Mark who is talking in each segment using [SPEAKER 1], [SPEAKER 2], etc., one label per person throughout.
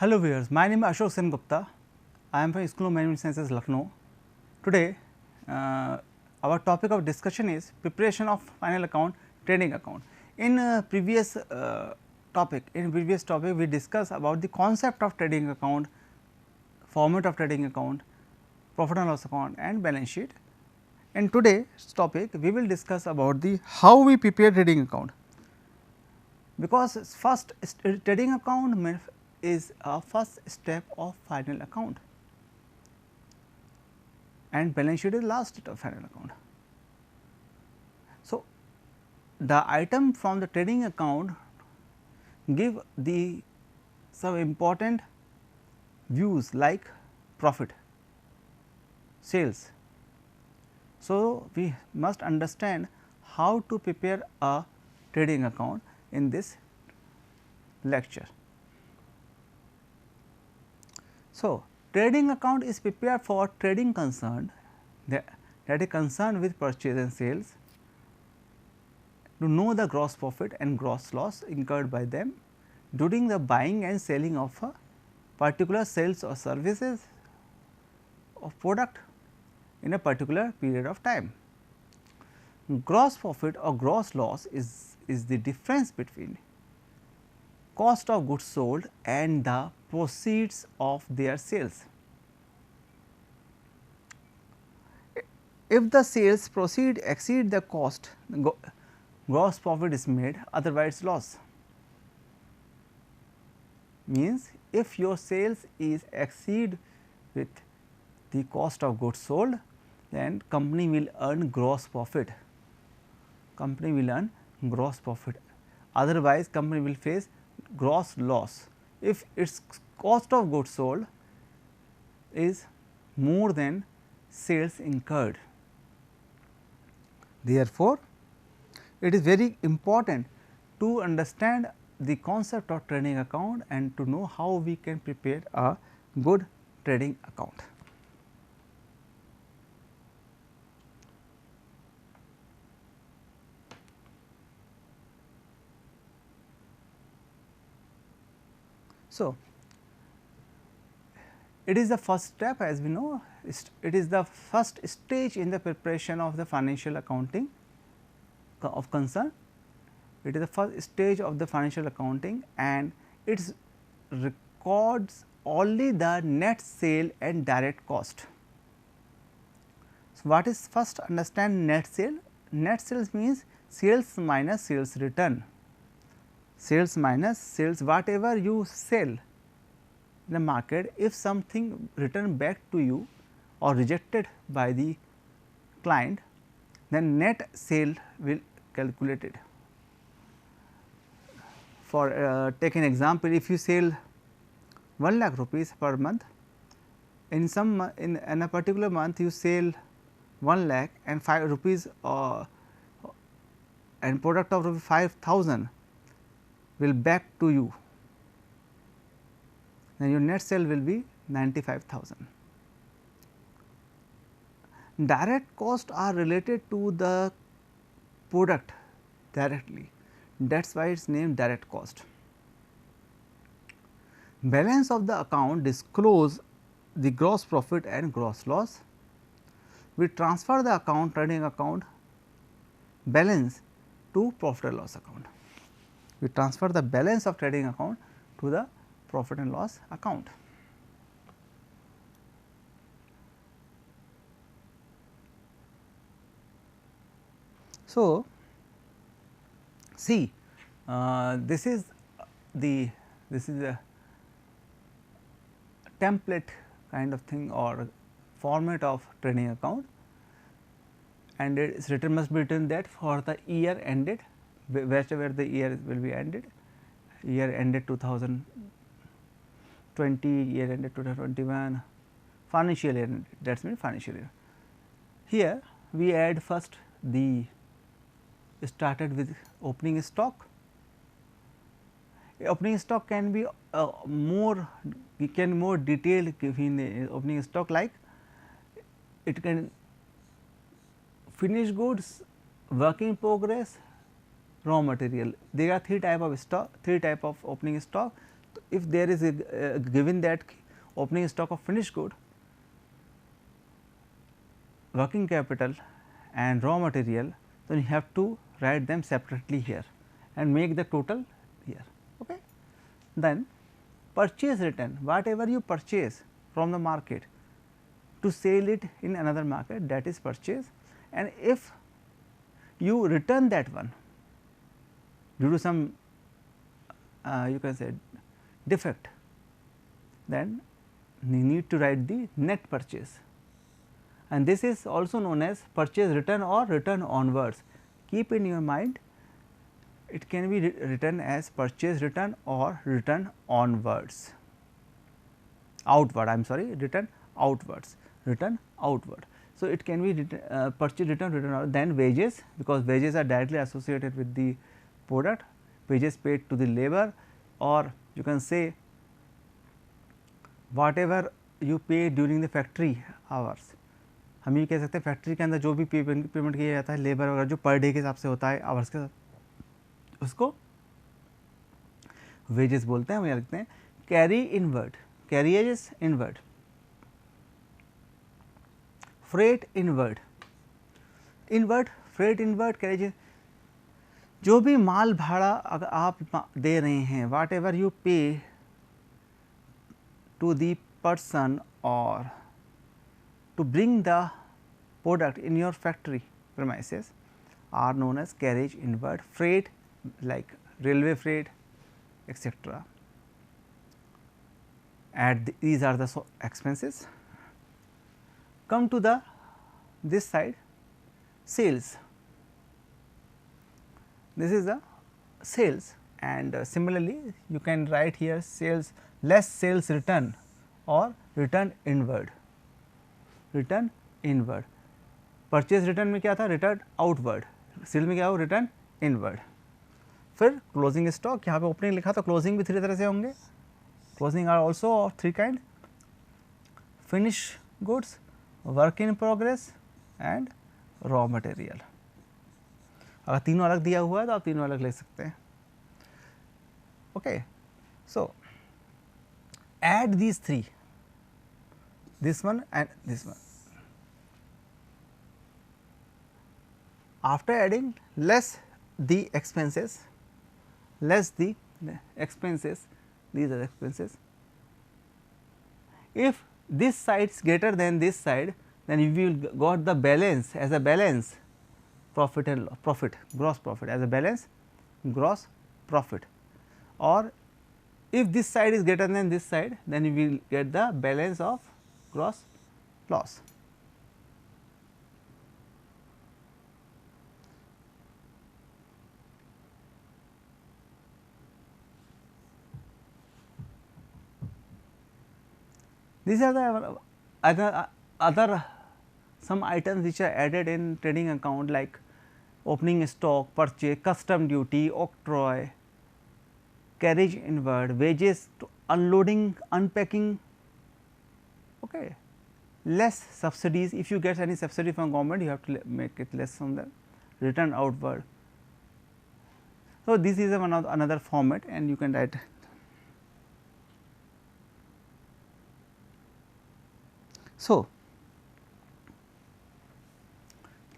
[SPEAKER 1] Hello viewers, my name is Ashok Sen Gupta. I am from School of Management Sciences, Lucknow. Today, our topic of discussion is preparation of final account, trading account. In previous topic, we discussed about the concept of trading account, format of trading account, profit and loss account, and balance sheet. In today's topic, we will discuss about the how we prepare trading account. Because first trading account is a first step of final account and balance sheet is last step of final account. So, the item from the trading account give the some important views like profit, sales. So, we must understand how to prepare a trading account in this lecture. So, trading account is prepared for trading concern that is concerned with purchase and sales to know the gross profit and gross loss incurred by them during the buying and selling of a particular sales or services of product in a particular period of time. Gross profit or gross loss is the difference between cost of goods sold and the proceeds of their sales. If the sales proceed exceed the cost, gross profit is made, otherwise loss. Means if your sales is exceed with the cost of goods sold, then company will earn gross profit. Company will earn gross profit. Otherwise, company will face gross loss if its cost of goods sold is more than sales incurred. Therefore, it is very important to understand the concept of trading account and to know how we can prepare a good trading account. So, it is the first step, as we know, it is the first stage in the preparation of the financial accounting of concern. It is the first stage of the financial accounting and it records only the net sale and direct cost. So, what is first understand net sale? Net sales means sales minus sales return, sales minus sales whatever you sell in the market, if something return back to you or rejected by the client, then net sale will calculated. For take an example, if you sell 1 lakh rupees per month, in some in a particular month you sell 1 lakh and 5 rupees and product of rupees 5,000 will back to you, then your net sale will be 95,000. Direct costs are related to the product directly, that is why it is named direct cost. Balance of the account disclose the gross profit and gross loss. We transfer the account trading account balance to profit and loss account. We transfer the balance of trading account to the profit and loss account. So, see this is a template kind of thing or format of trading account, and it is written must be written that for the year ended, wherever the year will be ended, year ended 2020, year ended 2021, financial year ended, that means financial year. Here we add first the started with opening stock. Opening stock can be more detailed in the opening stock, like it can finished goods, work in progress, raw material. There are three type of stock, three type of opening stock. if there is a given that opening stock of finished good, working capital and raw material, then you have to write them separately here and make the total here. Okay. Then purchase return, whatever you purchase from the market to sell it in another market, that is purchase, and if you return that one due to some you can say defect, then you need to write the net purchase, and this is also known as purchase return or return onwards. Keep in your mind, it can be written as purchase return or return onwards, outward, I am sorry, return outwards, return outward. So, it can be purchase return, return outward, then wages, because wages are directly associated with the product, wages paid to the labor, or you can say whatever you pay during the factory hours. हम ये कह सकते हैं factory के अंदर जो भी payment किया जाता है लेबर वगैरह जो पर डे के हिसाब से होता है आवर्स के, उसको वेजेस बोलते हैं. हम यहाँ लिखते हैं carry inward, carriage inward, freight inward, inward, freight inward, carriage, जो भी माल भाड़ा अगर आप दे रहे हैं, वाट एवर यू पे टू दी पर्सन और to bring the product in your factory premises are known as carriage inward. Freight like railway freight etc. These are the expenses. Come to the this side, sales. This is the sales, and similarly you can write here sales less sales return or return inward. Return inward, purchase return में क्या था, return outward, cell में क्या हो, return inward. फिर closing stock, यहाँ पे opening लिखा तो क्लोजिंग भी 3 तरह से होंगे. Closing are also of 3 kind, finish goods, work in progress and raw material. अगर तीनों अलग दिया हुआ है तो आप तीनों अलग ले सकते हैं. Okay, so add these 3, this one and this one. After adding less the expenses, less the expenses, these are the expenses. If this side is greater than this side, then you will got the balance as a balance profit and profit, gross profit as a balance gross profit, or if this side is greater than this side, then you will get the balance of gross loss. These are the other some items which are added in trading account like opening stock, purchase, custom duty, octroi, carriage inward, wages, to unloading, unpacking. Okay. Less subsidies, if you get any subsidy from government you have to make it less from them, return outward. So, this is another format and you can write. So,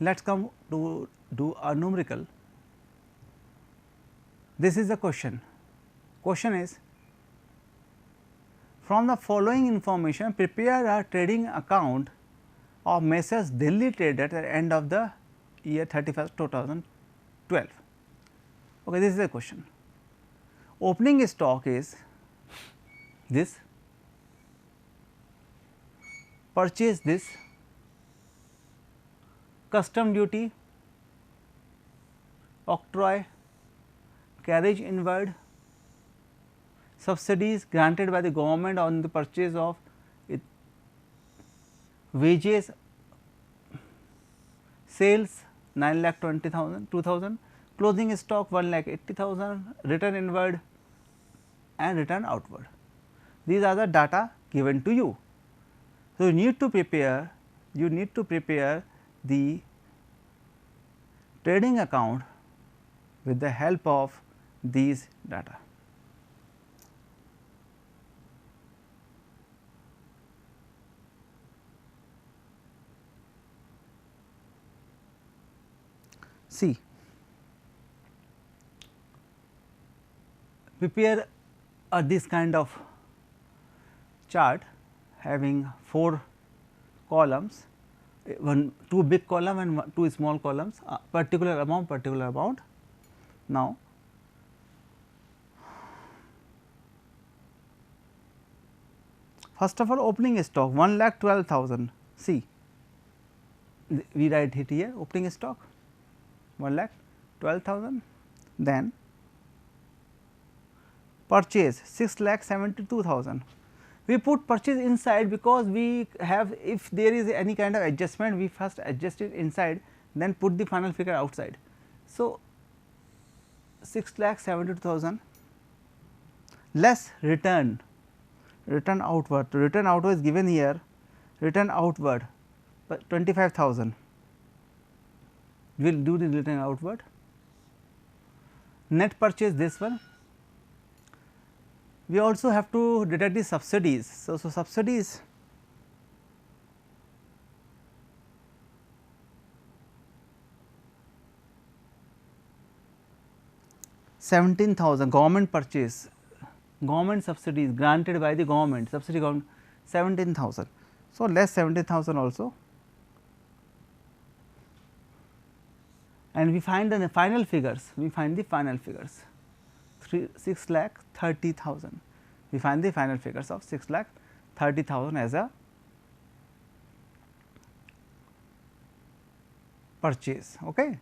[SPEAKER 1] let us come to do a numerical. This is the question. Question is, from the following information prepare a trading account of Messrs Delhi Traders at the end of the year 31st 2012. Okay, this is the question. Opening stock is this, purchase this, custom duty, octroi, carriage inward, subsidies granted by the government on the purchase of it, wages, sales 9,20,000, 2,000, closing stock 1,80,000, return inward and return outward. These are the data given to you. So, you need to prepare the trading account with the help of these data. See, prepare this kind of chart having 4 columns, two big column and two small columns, particular amount. Now, first of all, opening stock 1,12,000. See, we write it here, opening stock 1,12,000. Then purchase 6,72,000. We put purchase inside because we have, if there is any kind of adjustment, we first adjust it inside, then put the final figure outside. So, 6,72,000 less return outward. Return outward is given here, return outward 25,000. We will do the return outward. Net purchase this one. We also have to deduct the subsidies. So, subsidies $17,000, government purchase, government subsidies granted by the government, subsidy government 17,000. So, less 17,000 also, and we find the final figures, 6,30,000. We find the final figures of 6,30,000 as a purchase. Okay.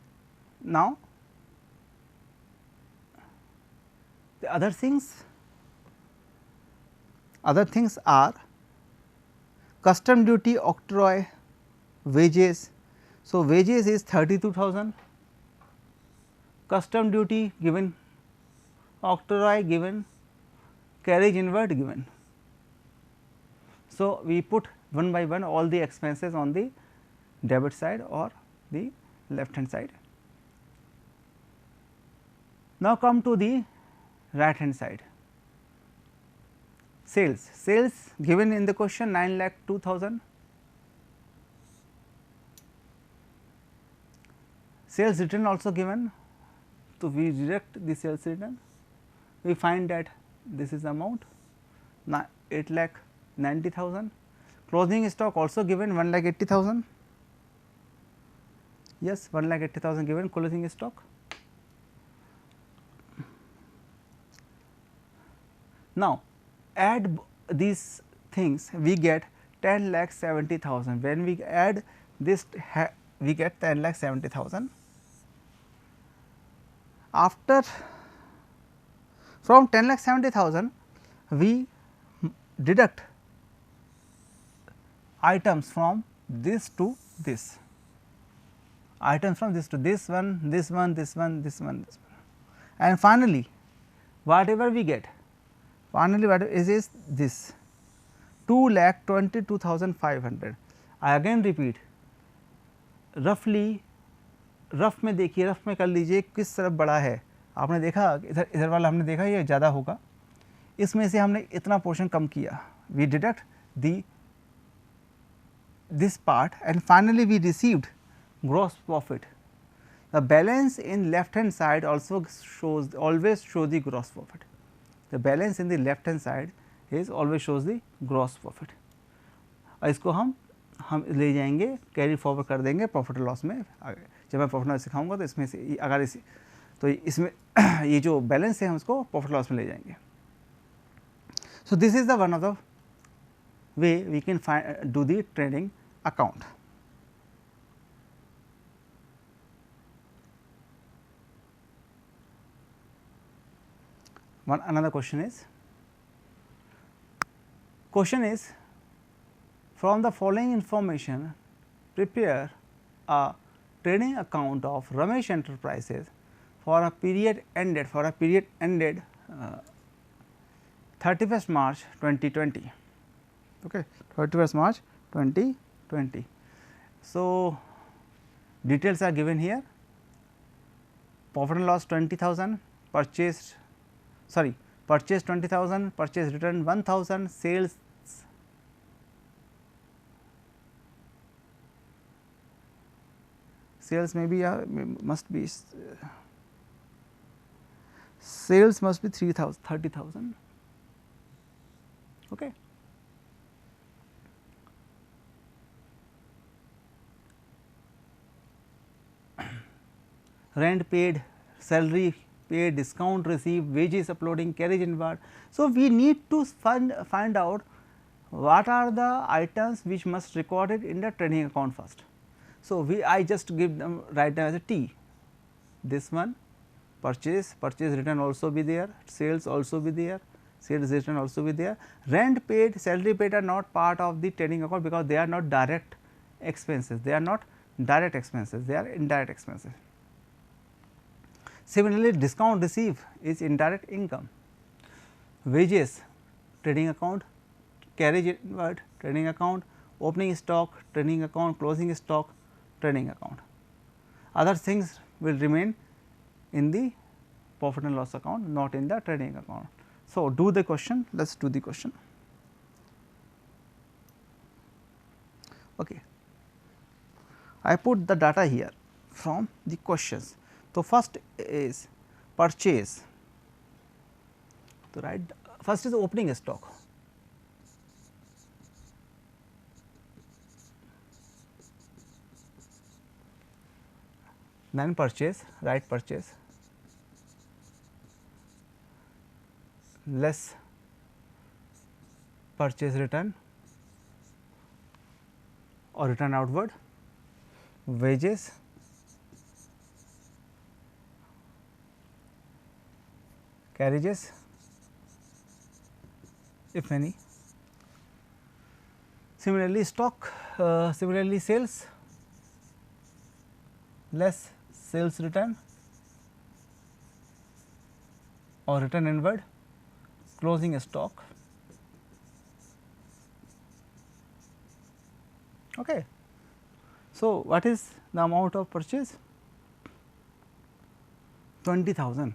[SPEAKER 1] Now, the other things are custom duty, octroi, wages. So, wages is 32,000, custom duty given, octroi given, carriage inward given. So, we put one by one all the expenses on the debit side or the left hand side. Now, come to the right hand side. Sales given in the question 9,02,000, sales return also given. So, we deduct the sales return, we find that this is the amount 8,90,000. Closing stock also given 1,80,000. Yes, 1,80,000 given closing stock. Now, add these things, we get 10,70,000. When we add this, we get 10,70,000. After, from 10,70,000, we deduct items from this to this, items from this to this one, this one, this one, this one, this one, and finally, whatever we get, finally what is this 2,22,500. I again repeat, रफली rough में देखिए, rough में कर लीजिए किस तरफ बड़ा है. आपने देखा इधर वाला हमने देखा ये ज़्यादा होगा, इसमें से हमने इतना पोर्शन कम किया. We deduct this part and finally we received gross profit. The balance in left hand side also shows, always shows the gross profit. The balance in the left hand side is always shows the gross profit. और इसको हम ले जाएंगे, carry forward कर देंगे profit loss में. जब मैं प्रॉफिट लॉस सिखाऊंगा तो इसमें से अगर तो इसमें ये जो बैलेंस है हम इसको प्रॉफिट लॉस में ले जाएंगे. So this is the one of the way we can do the trading account. Another question is from the following information prepare a trading account of Ramesh Enterprises for a period ended 31st March 2020. Okay, 31st March 2020. So, details are given here. Profit and loss 20,000, purchase 20,000, purchase return 1,000, sales sales maybe must be sales must be 30,000. Okay. Rent paid, salary paid, discount received, wages uploading, carriage inward. So, we need to find out what are the items which must recorded in the trading account first. So, I just give them, write them as a T. This one purchase return also be there, sales also be there, sales return also be there. Rent paid, salary paid are not part of the trading account because they are not direct expenses, they are not direct expenses, they are indirect expenses. Similarly, discount received is indirect income, wages trading account, carriage inward trading account, opening stock trading account, closing stock trading account. Other things will remain in the profit and loss account, not in the trading account. So, do the question, let us do the question. Okay. I put the data here from the questions. So, first is purchase. So, right, first is opening stock. Then purchase, write purchase, less purchase return or return outward, wages, carriages if any. Similarly, stock, similarly sales, less sales return or return inward, closing stock. Okay. So, what is the amount of purchase? 20,000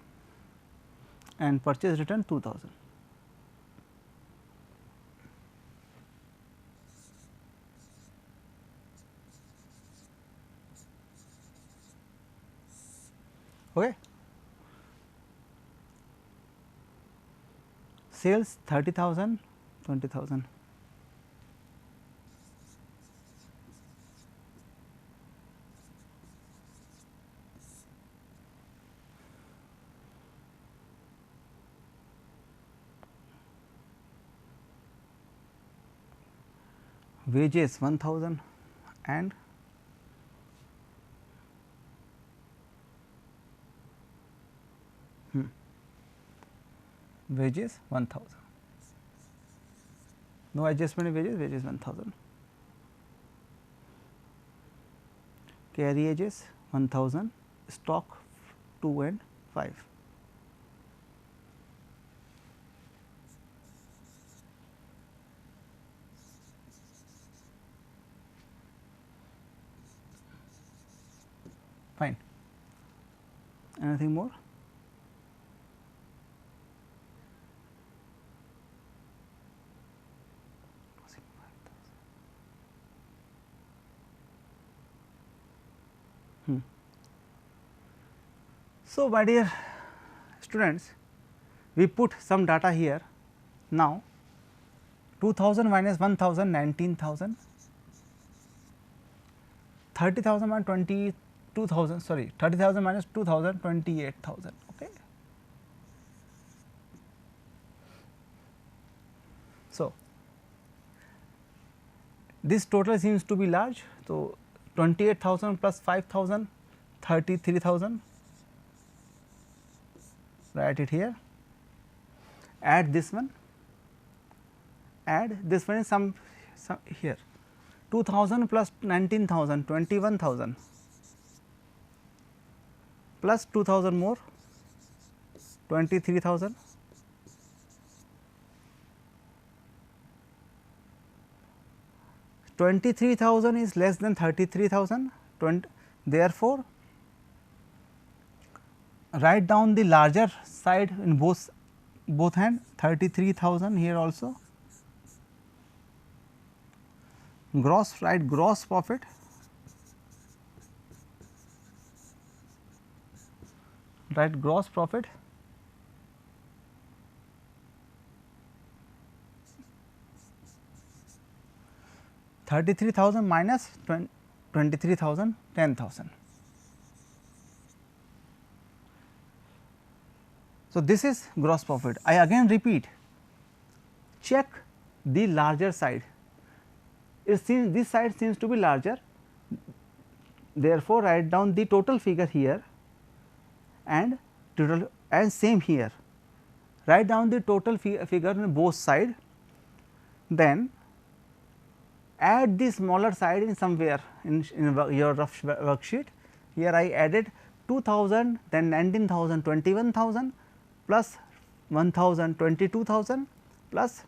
[SPEAKER 1] and purchase return 2,000. Okay. Sales 30,000, 20,000. Wages 1,000 and wages 1,000. No adjustment in wages, wages 1,000. Carriages 1,000, stock 2 and 5. Fine. Anything more? So, my dear students, we put some data here. Now, 2000 minus 1000, 19,000, 30,000 minus 22,000, sorry, 30,000 minus 2,000, 28,000. Okay. So, this total seems to be large. So, 28,000 plus 5,000, 33,000. Write it here, add this one, add this one is some here, 2,000 plus 19,000, 21,000 plus 2,000 more, 23,000. $23,000 is less than 33,000, therefore, write down the larger side in both hand, 33,000 here also. Gross, write gross profit write gross profit $33,000 minus 23,000, 10,000. So, this is gross profit. I again repeat, check the larger side. It seems this side seems to be larger, therefore, write down the total figure here and total, and same here, write down the total figure on both side, then add the smaller side in somewhere in your rough worksheet. Here I added 2000, then 19,000, 21,000 plus 1,000, 22,000 plus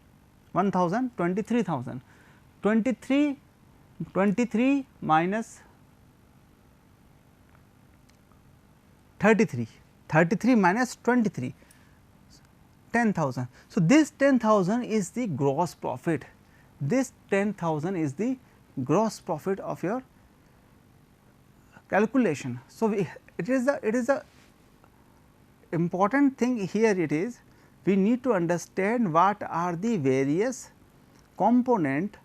[SPEAKER 1] 1,000, 23,000. 23 minus 33, 33 minus 23, 10,000. So, this 10,000 is the gross profit. This 10,000 is the gross profit of your calculation. So, it is the important thing here. It is we need to understand what are the various component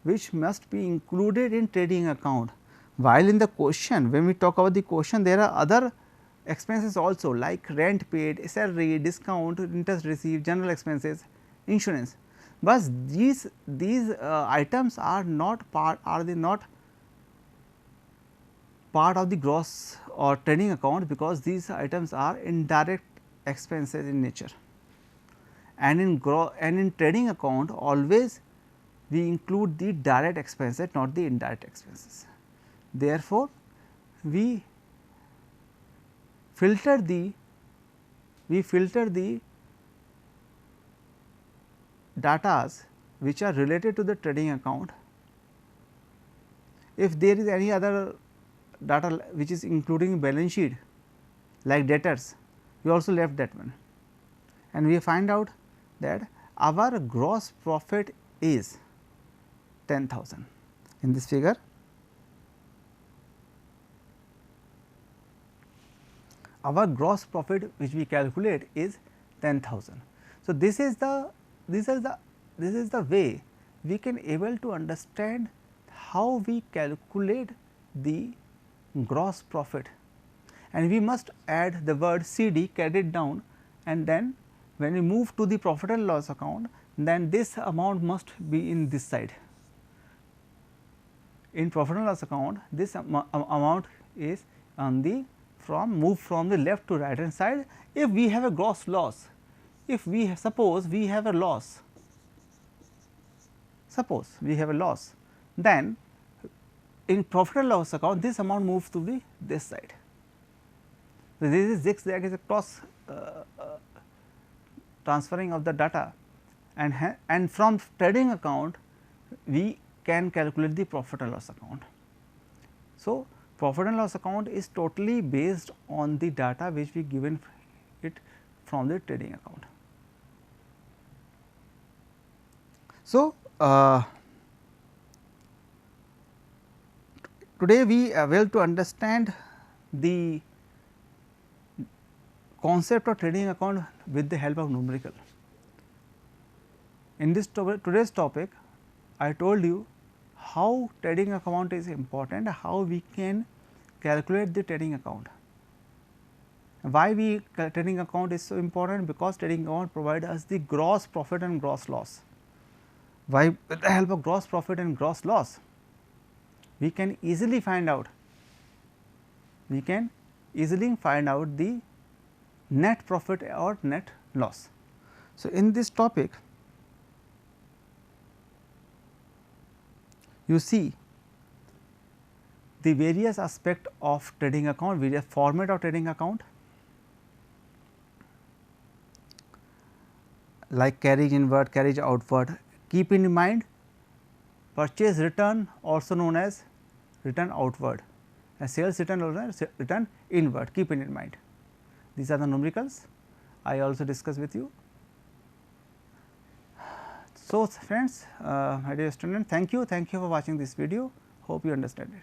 [SPEAKER 1] which must be included in trading account. While in the question, when we talk about the question, there are other expenses also like rent paid, salary, discount, interest received, general expenses, insurance. But these items are not part, are they not part of the gross or trading account, because these items are indirect expenses in nature, and in trading account always we include the direct expenses, not the indirect expenses. Therefore, we filter the datas which are related to the trading account. If there is any other data which is including balance sheet like debtors, we also left that one, and we find out that our gross profit is 10,000 in this figure. Our gross profit which we calculate is 10,000. So, this is the way we can able to understand how we calculate the gross profit, and we must add the word CD, credit down, and then when we move to the profit and loss account, then this amount must be in this side. In profit and loss account, this amount is on the move from the left to right hand side. If we have a gross loss, if we have, suppose we have a loss, then in profit and loss account this amount moves to the this side. So, this is zigzag is a cross transferring of the data, and from trading account we can calculate the profit and loss account. So, profit and loss account is totally based on the data which we given it from the trading account. So, today we will to understand the concept of trading account with the help of numerical. In this today's topic, I told you how trading account is important, how we can calculate the trading account. Why trading account is so important? Because trading account provide us the gross profit and gross loss. Why? With the help of gross profit and gross loss, we can easily find out the net profit or net loss. So, in this topic you see the various aspect of trading account, various format of trading account like carriage inward, carriage outward. Keep in mind purchase return also known as return outward, and sales return also return inward, keep it in mind. These are the numericals I also discussed with you. So, friends, my dear student, thank you for watching this video, hope you understand it.